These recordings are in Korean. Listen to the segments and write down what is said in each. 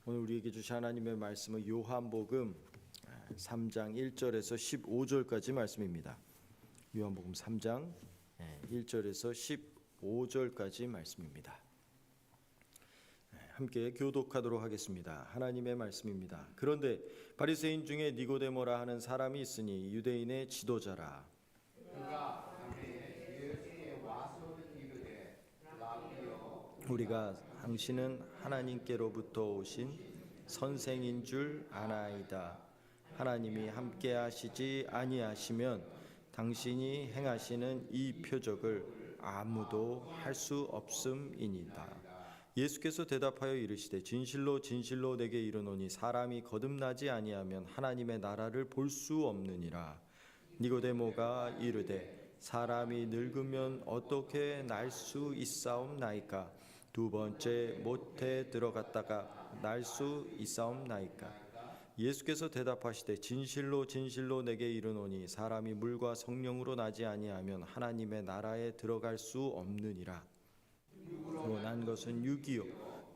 오늘 우리에게 주신 하나님의 말씀은 요한복음 3장 1절에서 15절까지 말씀입니다. 요한복음 3장 1절에서 15절까지 말씀입니다. 함께 교독하도록 하겠습니다. 하나님의 말씀입니다. 그런데 바리새인 중에 니고데모라 하는 사람이 있으니 유대인의 지도자라. 우리가 당신은 하나님께로부터 오신 선생인 줄 아나이다. 하나님이 함께 하시지 아니하시면 당신이 행하시는 이 표적을 아무도 할 수 없음이니이다. 예수께서 대답하여 이르시되 진실로 진실로 내게 이르노니 사람이 거듭나지 아니하면 하나님의 나라를 볼 수 없느니라. 니고데모가 이르되 사람이 늙으면 어떻게 날 수 있사옵나이까? 두 번째 못에 들어갔다가 날 수 있사옵나이까? 예수께서 대답하시되 진실로 진실로 내게 이르노니 사람이 물과 성령으로 나지 아니하면 하나님의 나라에 들어갈 수 없느니라. 육으로 난 것은 육이요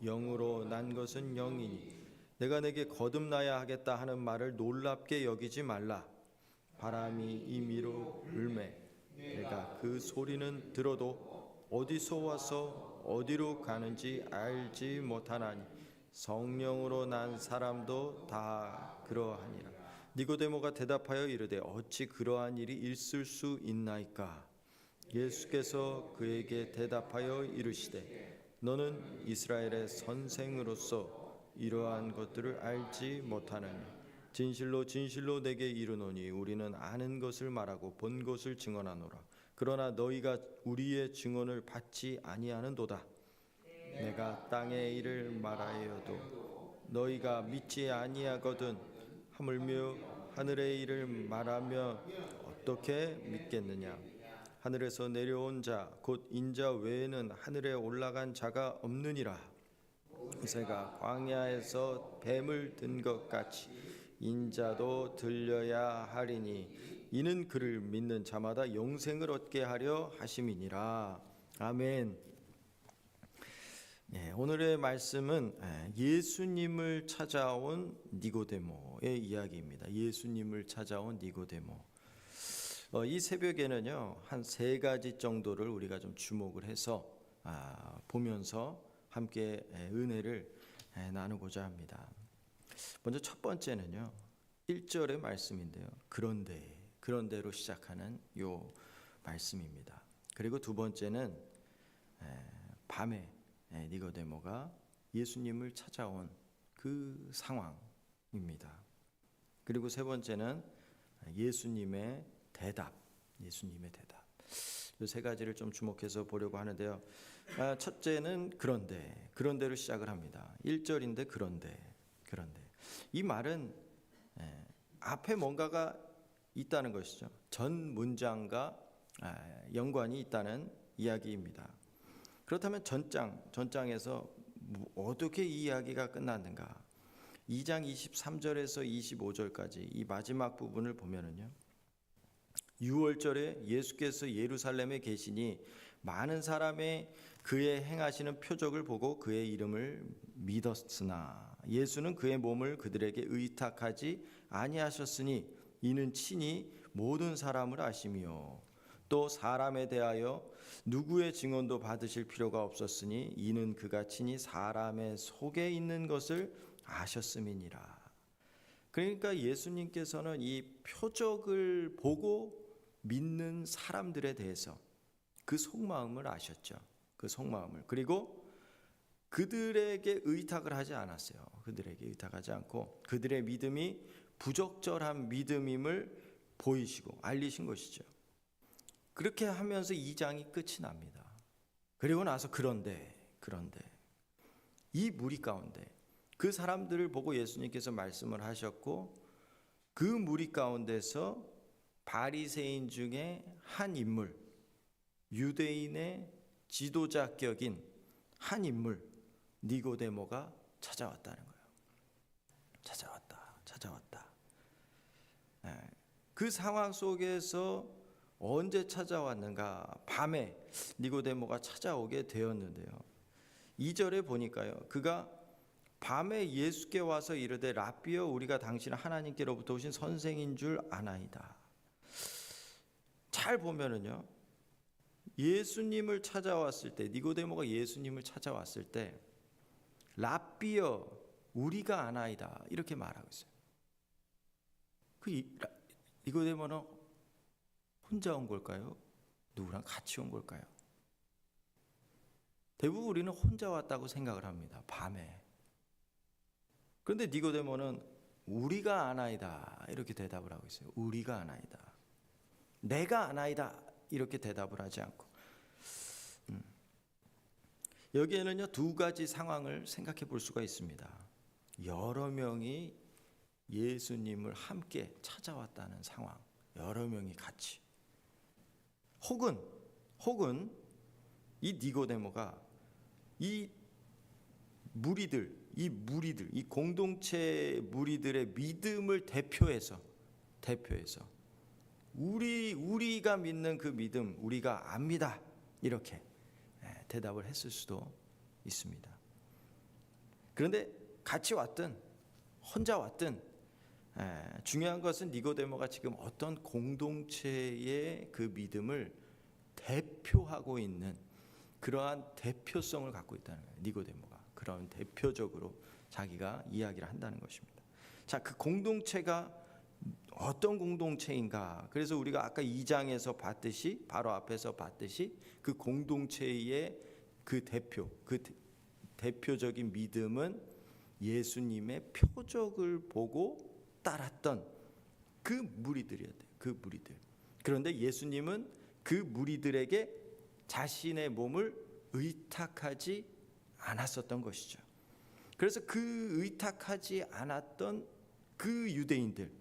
영으로 난 것은 영이니 내가 내게 거듭나야 하겠다 하는 말을 놀랍게 여기지 말라. 바람이 임의로 불매 내가 그 소리는 들어도 어디서 와서 어디로 가는지 알지 못하나니 성령으로 난 사람도 다 그러하니라. 니고데모가 대답하여 이르되 어찌 그러한 일이 있을 수 있나이까? 예수께서 그에게 대답하여 이르시되 너는 이스라엘의 선생으로서 이러한 것들을 알지 못하느니 진실로 진실로 내게 이르노니 우리는 아는 것을 말하고 본 것을 증언하노라. 그러나 너희가 우리의 증언을 받지 아니하는도다. 내가 땅의 일을 말하여도 너희가 믿지 아니하거든 하물며 하늘의 일을 말하며 어떻게 믿겠느냐? 하늘에서 내려온 자 곧 인자 외에는 하늘에 올라간 자가 없느니라. 모세가 광야에서 뱀을 든 것 같이 인자도 들려야 하리니 이는 그를 믿는 자마다 영생을 얻게 하려 하심이니라. 아멘. 오늘의 말씀은 예수님을 찾아온 니고데모의 이야기입니다. 예수님을 찾아온 니고데모. 이 새벽에는요 한 세 가지 정도를 우리가 좀 주목을 해서 보면서 함께 은혜를 나누고자 합니다. 먼저 첫 번째는요 1절의 말씀인데요. 그런데로 시작하는 요 말씀입니다. 그리고 두 번째는 밤에 니고데모가 예수님을 찾아온 그 상황입니다. 그리고 세 번째는 예수님의 대답. 이 세 가지를 좀 주목해서 보려고 하는데요. 첫째는 그런데로 시작을 합니다. 1절인데 그런데. 이 말은 앞에 뭔가가 있다는 것이죠. 전 문장과 연관이 있다는 이야기입니다. 그렇다면 전장에서 어떻게 이 이야기가 끝났는가? 2장 23절에서 25절까지 이 마지막 부분을 보면은요. 6월절에 예수께서 예루살렘에 계시니 많은 사람의 그의 행하시는 표적을 보고 그의 이름을 믿었으나 예수는 그의 몸을 그들에게 의탁하지 아니하셨으니 이는 친히 모든 사람을 아심이요 또 사람에 대하여 누구의 증언도 받으실 필요가 없었으니 이는 그가 친히 사람의 속에 있는 것을 아셨음이니라. 그러니까 예수님께서는 이 표적을 보고 믿는 사람들에 대해서 그 속마음을 아셨죠. 그 속마음을. 그리고 그들에게 의탁을 하지 않았어요. 그들에게 의탁하지 않고 그들의 믿음이 부적절한 믿음임을 보이시고 알리신 것이죠. 그렇게 하면서 2장이 끝이 납니다. 그리고 나서 그런데 이 무리 가운데 그 사람들을 보고 예수님께서 말씀을 하셨고 그 무리 가운데서 바리새인 중에 한 인물, 유대인의 지도자격인 한 인물 니고데모가 찾아왔다는 거예요. 찾아왔다. 그 상황 속에서 언제 찾아왔는가? 밤에 니고데모가 찾아오게 되었는데요. 2절에 보니까요. 그가 밤에 예수께 와서 이르되 라삐여 우리가 당신은 하나님께로부터 오신 선생인 줄 아나이다. 잘 보면은요, 예수님을 찾아왔을 때, 니고데모가 예수님을 찾아왔을 때 라삐여 우리가 아나이다 이렇게 말하고 있어요. 니고데모는 혼자 온 걸까요? 누구랑 같이 온 걸까요? 대부분 우리는 혼자 왔다고 생각을 합니다. 밤에. 그런데 니고데모는 우리가 아나이다 이렇게 대답을 하고 있어요. 우리가 아나이다. 내가 아나이다 이렇게 대답을 하지 않고, 여기에는요 두 가지 상황을 생각해 볼 수가 있습니다. 여러 명이 예수님을 함께 찾아왔다는 상황, 여러 명이 같이, 혹은 이 니고데모가 이 무리들, 이 공동체 무리들의 믿음을 대표해서 우리가 믿는 그 믿음 우리가 압니다 이렇게 대답을 했을 수도 있습니다. 그런데 같이 왔든 혼자 왔든 중요한 것은 니고데모가 지금 어떤 공동체의 그 믿음을 대표하고 있는 그러한 대표성을 갖고 있다는 거예요. 니고데모가 그런 대표적으로 자기가 이야기를 한다는 것입니다. 자, 그 공동체가 어떤 공동체인가? 그래서 우리가 아까 2장에서 봤듯이, 바로 앞에서 봤듯이 그 공동체의 그 대표적인 믿음은 예수님의 표적을 보고 따랐던 그 무리들이었대요. 그 무리들. 그런데 예수님은 그 무리들에게 자신의 몸을 의탁하지 않았었던 것이죠. 그래서 그 의탁하지 않았던 그 유대인들,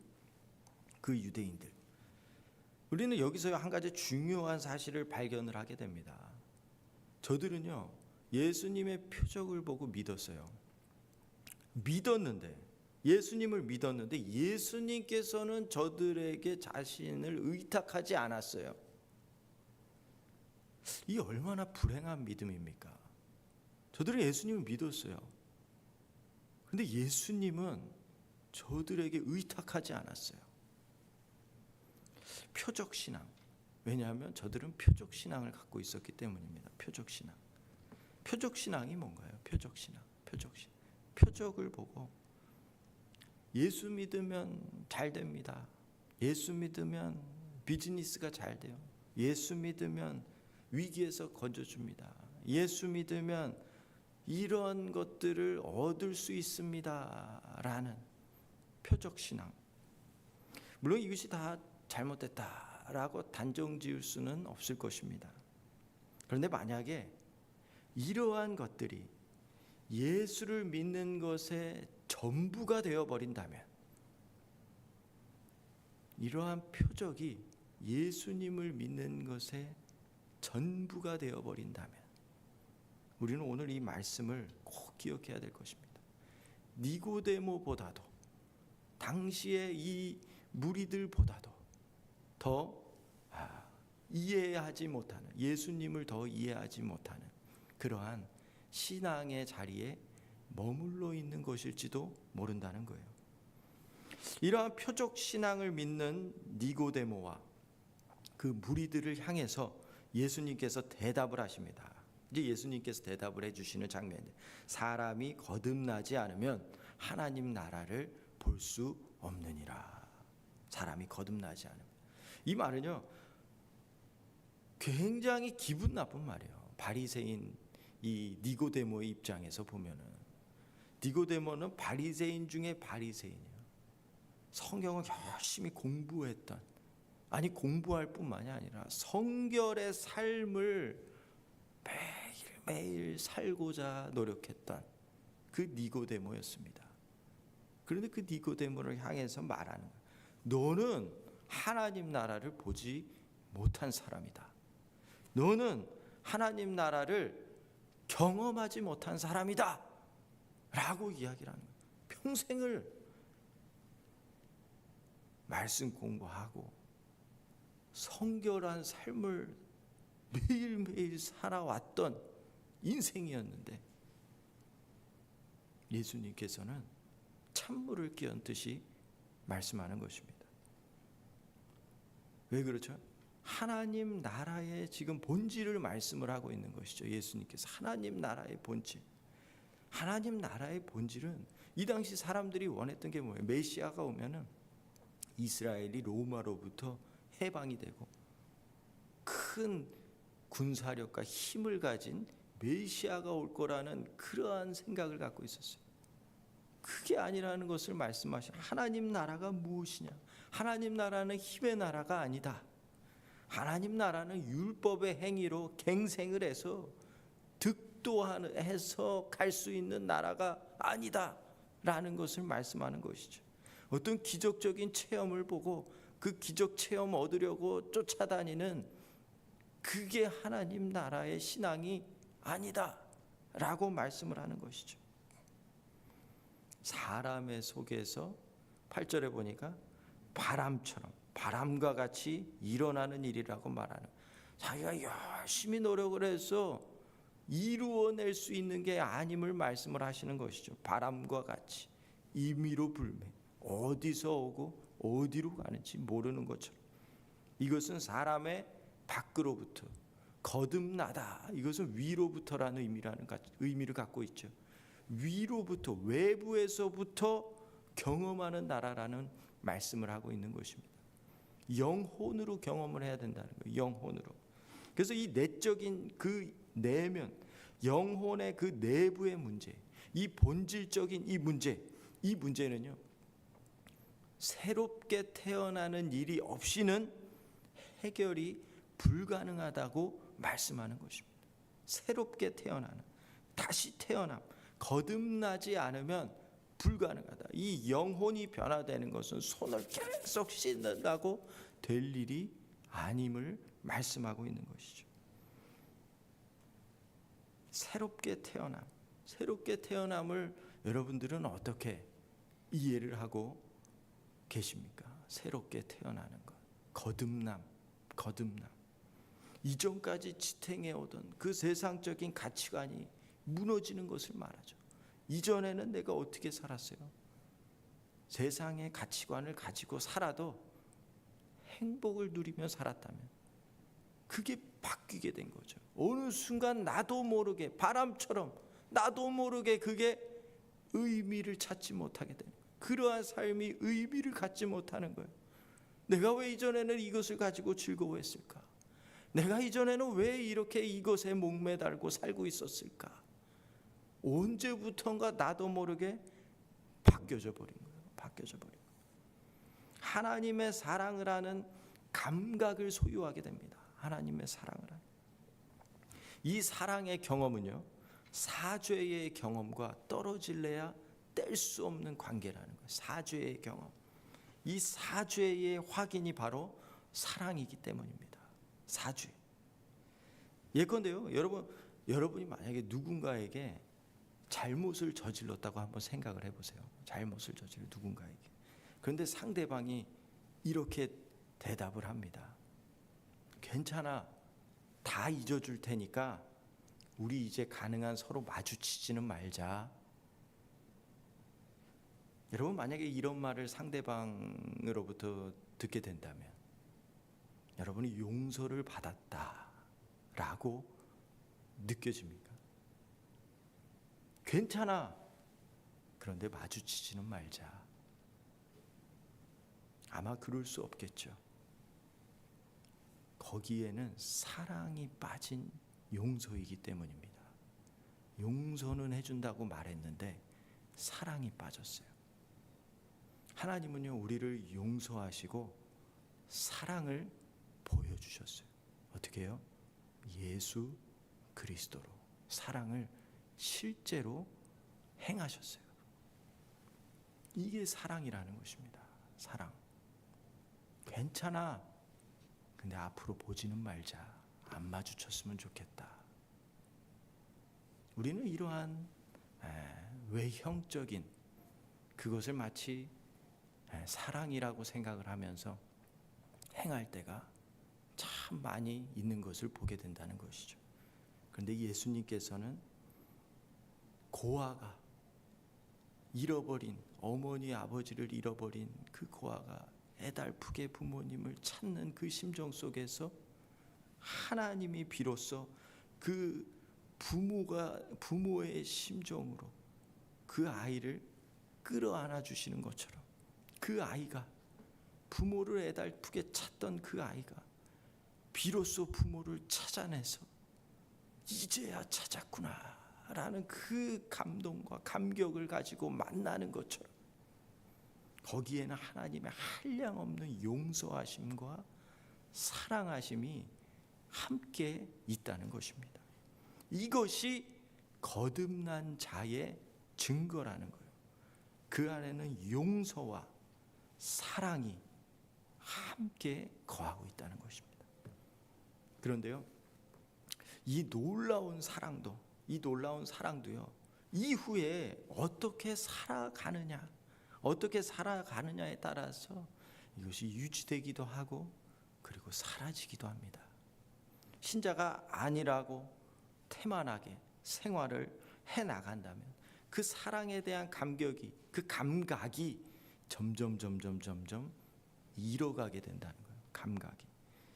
우리는 여기서 한 가지 중요한 사실을 발견을 하게 됩니다. 저들은요 예수님의 표적을 보고 예수님을 믿었는데 예수님께서는 저들에게 자신을 의탁하지 않았어요. 이 얼마나 불행한 믿음입니까? 저들은 예수님을 믿었어요. 그런데 예수님은 저들에게 의탁하지 않았어요. 표적신앙. 왜냐하면 저들은 표적신앙을 갖고 있었기 때문입니다. 표적신앙이 뭔가요? 표적신앙. 표적을 보고 예수 믿으면 잘 됩니다. 예수 믿으면 비즈니스가 잘 돼요. 예수 믿으면 위기에서 건져줍니다. 예수 믿으면 이런 것들을 얻을 수 있습니다 라는 표적신앙. 물론 이것이 다 잘못됐다라고 단정 지을 수는 없을 것입니다. 그런데 만약에 이러한 것들이 예수를 믿는 것의 전부가 되어버린다면, 이러한 표적이 예수님을 믿는 것의 전부가 되어버린다면 우리는 오늘 이 말씀을 꼭 기억해야 될 것입니다. 니고데모보다도 당시의 이 무리들보다도 더 이해하지 못하는, 예수님을 더 이해하지 못하는 그러한 신앙의 자리에 머물러 있는 것일지도 모른다는 거예요. 이러한 표적 신앙을 믿는 니고데모와 그 무리들을 향해서 예수님께서 대답을 하십니다. 이제 예수님께서 대답을 해주시는 장면이에요. 사람이 거듭나지 않으면 하나님 나라를 볼 수 없느니라. 사람이 거듭나지 않으면. 이 말은요 굉장히 기분 나쁜 말이에요. 바리새인 이 니고데모의 입장에서 보면은, 니고데모는 바리새인 중에 바리새인이에요. 성경을 열심히 공부했던, 아니 공부할 뿐만이 아니라 성결의 삶을 매일매일 살고자 노력했던 그 니고데모였습니다. 그런데 그 니고데모를 향해서 말하는 거예요. 너는 하나님 나라를 보지 못한 사람이다. 너는 하나님 나라를 경험하지 못한 사람이다 라고 이야기를 하는 거예요. 평생을 말씀 공부하고 성결한 삶을 매일매일 살아왔던 인생이었는데 예수님께서는 찬물을 끼얹듯이 말씀하는 것입니다. 왜 그렇죠? 하나님 나라의 지금 본질을 말씀을 하고 있는 것이죠. 예수님께서 하나님 나라의 본질. 하나님 나라의 본질은 이 당시 사람들이 원했던 게 뭐예요? 메시아가 오면은 이스라엘이 로마로부터 해방이 되고 큰 군사력과 힘을 가진 메시아가 올 거라는 그러한 생각을 갖고 있었어요. 그게 아니라는 것을 말씀하시는 하나님 나라가 무엇이냐? 하나님 나라는 힘의 나라가 아니다. 하나님 나라는 율법의 행위로 갱생을 해서 득도해서 갈 수 있는 나라가 아니다 라는 것을 말씀하는 것이죠. 어떤 기적적인 체험을 보고 그 기적 체험 얻으려고 쫓아다니는 그게 하나님 나라의 신앙이 아니다 라고 말씀을 하는 것이죠. 사람의 속에서 8절에 보니까 바람처럼 바람과 같이 일어나는 일이라고 말하는, 자기가 열심히 노력을 해서 이루어낼 수 있는 게 아님을 말씀을 하시는 것이죠. 바람과 같이 임의로 불매, 어디서 오고 어디로 가는지 모르는 것처럼. 이것은 사람의 밖으로부터 거듭나다, 이것은 위로부터라는 의미를 갖고 있죠. 위로부터, 외부에서부터 경험하는 나라라는 말씀을 하고 있는 것입니다. 영혼으로 경험을 해야 된다는 거예요. 영혼으로. 그래서 이 내적인 그 내면, 영혼의 그 내부의 문제, 이 본질적인 이 문제는요, 새롭게 태어나는 일이 없이는 해결이 불가능하다고 말씀하는 것입니다. 새롭게 태어나는, 다시 태어남, 거듭나지 않으면 불가능하다. 이 영혼이 변화되는 것은 손을 계속 씻는다고 될 일이 아님을 말씀하고 있는 것이죠. 새롭게 태어남을 여러분들은 어떻게 이해를 하고 계십니까? 새롭게 태어나는 것, 거듭남. 이전까지 지탱해 오던 그 세상적인 가치관이 무너지는 것을 말하죠. 이전에는 내가 어떻게 살았어요? 세상의 가치관을 가지고 살아도 행복을 누리며 살았다면 그게 바뀌게 된 거죠. 어느 순간 나도 모르게, 바람처럼 나도 모르게 그게 의미를 찾지 못하게 되는 거예요. 그러한 삶이 의미를 갖지 못하는 거예요. 내가 왜 이전에는 이것을 가지고 즐거워했을까? 내가 이전에는 왜 이렇게 이것에 목매달고 살고 있었을까? 언제부턴가 나도 모르게 바뀌어져 버린 거예요. 하나님의 사랑을 하는 감각을 소유하게 됩니다. 하나님의 사랑을 하는. 이 사랑의 경험은요, 사죄의 경험과 떨어질래야 뗄 수 없는 관계라는 거예요. 사죄의 경험. 이 사죄의 확인이 바로 사랑이기 때문입니다. 사죄. 예컨대요, 여러분이 만약에 누군가에게 잘못을 저질렀다고 한번 생각을 해보세요. 잘못을 저질러 누군가에게. 그런데 상대방이 이렇게 대답을 합니다. 괜찮아, 다 잊어줄 테니까 우리 이제 가능한 서로 마주치지는 말자. 여러분, 만약에 이런 말을 상대방으로부터 듣게 된다면 여러분이 용서를 받았다라고 느껴집니까? 괜찮아, 그런데 마주치지는 말자. 아마 그럴 수 없겠죠. 거기에는 사랑이 빠진 용서이기 때문입니다. 용서는 해준다고 말했는데 사랑이 빠졌어요. 하나님은요, 우리를 용서하시고 사랑을 보여주셨어요. 어떻게 해요? 예수 그리스도로 사랑을 실제로 행하셨어요. 이게 사랑이라는 것입니다. 사랑. 괜찮아, 근데 앞으로 보지는 말자. 안 마주쳤으면 좋겠다. 우리는 이러한 외형적인 그것을 마치 사랑이라고 생각을 하면서 행할 때가 참 많이 있는 것을 보게 된다는 것이죠. 그런데 예수님께서는 고아가 잃어버린 어머니 아버지를 잃어버린 그 고아가 애달프게 부모님을 찾는 그 심정 속에서 하나님이 비로소 그 부모의 심정으로 그 아이를 끌어안아 주시는 것처럼, 그 아이가 부모를 애달프게 찾던 그 아이가 비로소 부모를 찾아내서 이제야 찾았구나 라는 그 감동과 감격을 가지고 만나는 것처럼, 거기에는 하나님의 한량없는 용서하심과 사랑하심이 함께 있다는 것입니다. 이것이 거듭난 자의 증거라는 거예요. 그 안에는 용서와 사랑이 함께 거하고 있다는 것입니다. 그런데요, 이 놀라운 사랑도요, 이후에 어떻게 살아가느냐에 따라서 이것이 유지되기도 하고 그리고 사라지기도 합니다. 신자가 안일하고 태만하게 생활을 해나간다면 그 사랑에 대한 그 감각이 점점 잃어가게 된다는 거예요. 감각이.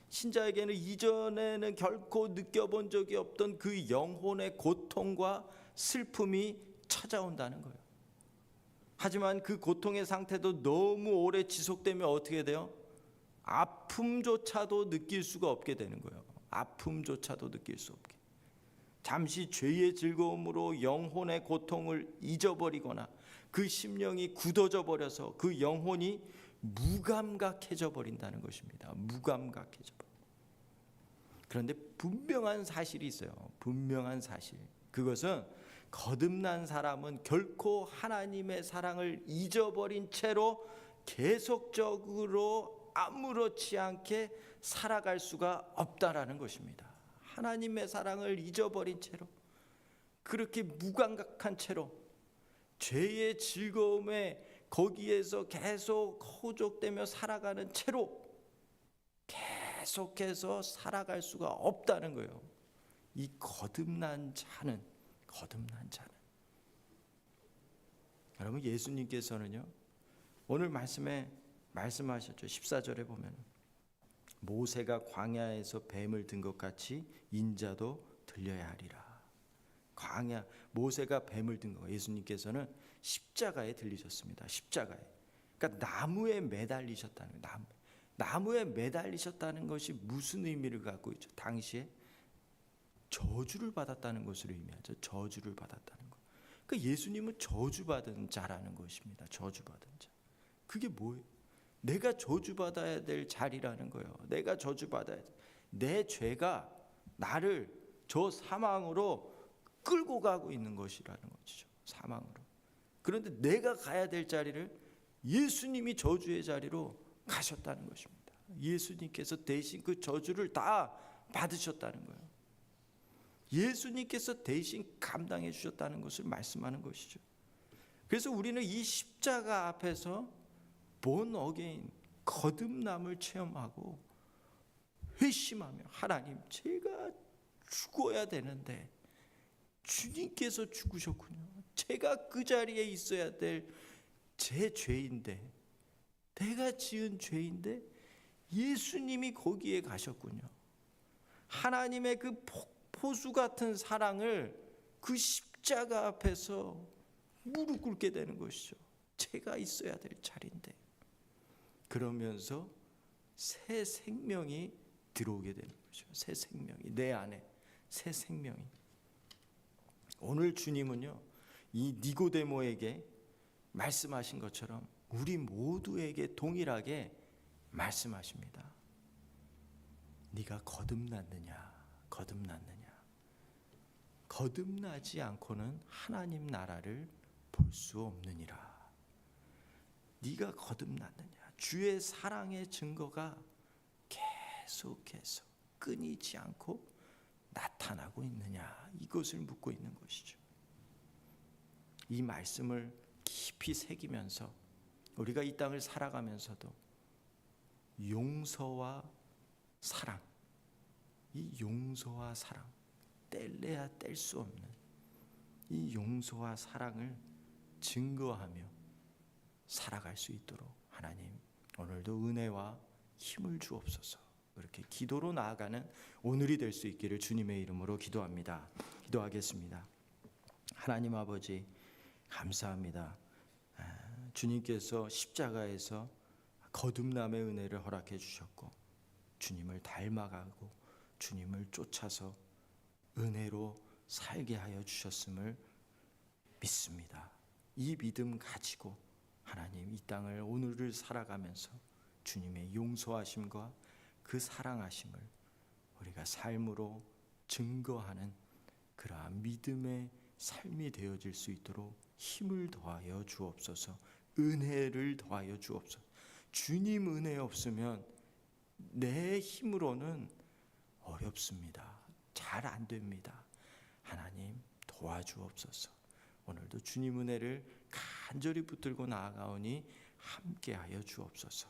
신자에게는 이전에는 결코 느껴본 적이 없던 그 영혼의 고통과 슬픔이 찾아온다는 거예요. 하지만 그 고통의 상태도 너무 오래 지속되면 어떻게 돼요? 아픔조차도 느낄 수가 없게 되는 거예요. 아픔조차도 느낄 수 없게. 잠시 죄의 즐거움으로 영혼의 고통을 잊어버리거나 그 심령이 굳어져 버려서 그 영혼이 무감각해져 버린다는 것입니다. 무감각해져 버려. 그런데 분명한 사실이 있어요. 분명한 사실. 그것은 거듭난 사람은 결코 하나님의 사랑을 잊어버린 채로 계속적으로 아무렇지 않게 살아갈 수가 없다라는 것입니다. 하나님의 사랑을 잊어버린 채로, 그렇게 무감각한 채로 죄의 즐거움에 거기에서 계속 호족되며 살아가는 채로 계속해서 살아갈 수가 없다는 거예요. 이 거듭난 자는 여러분, 예수님께서는요, 오늘 말씀에 말씀하셨죠. 14절에 보면 모세가 광야에서 뱀을 든 것 같이 인자도 들려야 하리라. 모세가 뱀을 든 거, 예수님께서는 십자가에 들리셨습니다. 십자가에. 그러니까 나무에 매달리셨다는 거예요. 나무에 매달리셨다는 것이 무슨 의미를 갖고 있죠? 당시에 저주를 받았다는 것을 의미하죠. 저주를 받았다는 것. 그러니까 예수님은 저주받은 자라는 것입니다. 저주받은 자. 그게 뭐예요? 내가 저주받아야 될 자리라는 거예요. 내가 저주받아야 돼. 내 죄가 나를 저 사망으로 끌고 가고 있는 것이라는 것이죠. 사망으로. 그런데 내가 가야 될 자리를 예수님이 저주의 자리로 가셨다는 것입니다. 예수님께서 대신 그 저주를 다 받으셨다는 거예요. 예수님께서 대신 감당해 주셨다는 것을 말씀하는 것이죠. 그래서 우리는 이 십자가 앞에서 born again, 거듭남을 체험하고 회심하며, 하나님, 제가 죽어야 되는데 주님께서 죽으셨군요. 제가 그 자리에 있어야 될 제 죄인데, 내가 지은 죄인데 예수님이 거기에 가셨군요. 하나님의 그 폭포수 같은 사랑을 그 십자가 앞에서 무릎 꿇게 되는 것이죠. 제가 있어야 될 자리인데. 그러면서 새 생명이 들어오게 되는 거죠. 새 생명이 내 안에, 새 생명이. 오늘 주님은요, 이 니고데모에게 말씀하신 것처럼 우리 모두에게 동일하게 말씀하십니다. 네가 거듭났느냐? 거듭나지 않고는 하나님 나라를 볼 수 없느니라. 네가 거듭났느냐? 주의 사랑의 증거가 계속해서 끊이지 않고 나타나고 있느냐? 이것을 묻고 있는 것이죠. 이 말씀을 깊이 새기면서 우리가 이 땅을 살아가면서도 용서와 사랑, 이 용서와 사랑, 뗄래야 뗄 수 없는 이 용서와 사랑을 증거하며 살아갈 수 있도록 하나님 오늘도 은혜와 힘을 주옵소서. 그렇게 기도로 나아가는 오늘이 될 수 있기를 주님의 이름으로 기도합니다. 기도하겠습니다. 하나님 아버지 감사합니다. 주님께서 십자가에서 거듭남의 은혜를 허락해 주셨고 주님을 닮아가고 주님을 쫓아서 은혜로 살게 하여 주셨음을 믿습니다. 이 믿음 가지고 하나님 이 땅을 오늘을 살아가면서 주님의 용서하심과 그 사랑하심을 우리가 삶으로 증거하는 그러한 믿음의 삶이 되어질 수 있도록 힘을 더하여 주옵소서. 은혜를 더하여 주옵소서. 주님 은혜 없으면 내 힘으로는 어렵습니다. 잘 안 됩니다. 하나님 도와주옵소서. 오늘도 주님 은혜를 간절히 붙들고 나아가오니 함께하여 주옵소서.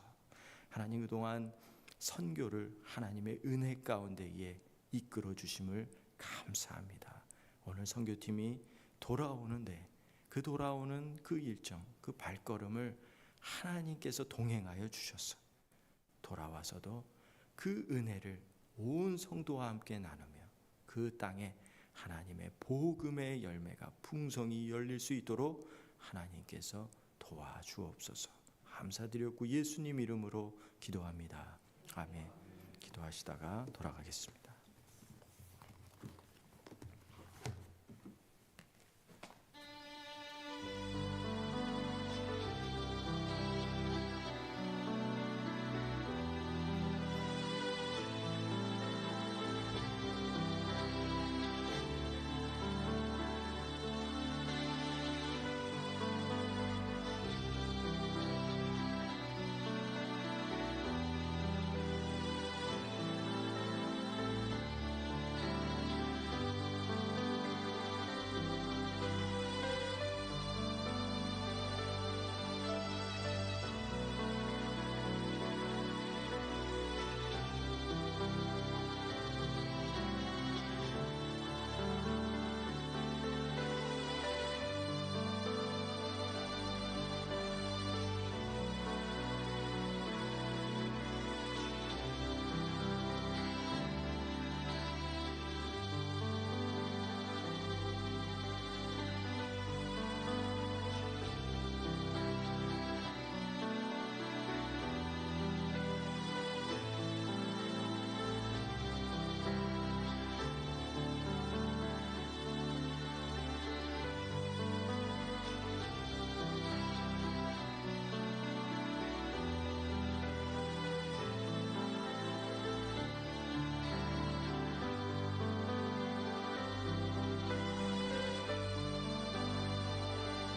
하나님 그동안 선교를 하나님의 은혜 가운데에 이끌어 주심을 감사합니다. 오늘 선교팀이 돌아오는데 그 돌아오는 그 일정, 그 발걸음을 하나님께서 동행하여 주셨어. 돌아와서도 그 은혜를 온 성도와 함께 나누며 그 땅에 하나님의 복음의 열매가 풍성히 열릴 수 있도록 하나님께서 도와주옵소서. 감사드렸고 예수님 이름으로 기도합니다. 아멘. 기도하시다가 돌아가겠습니다.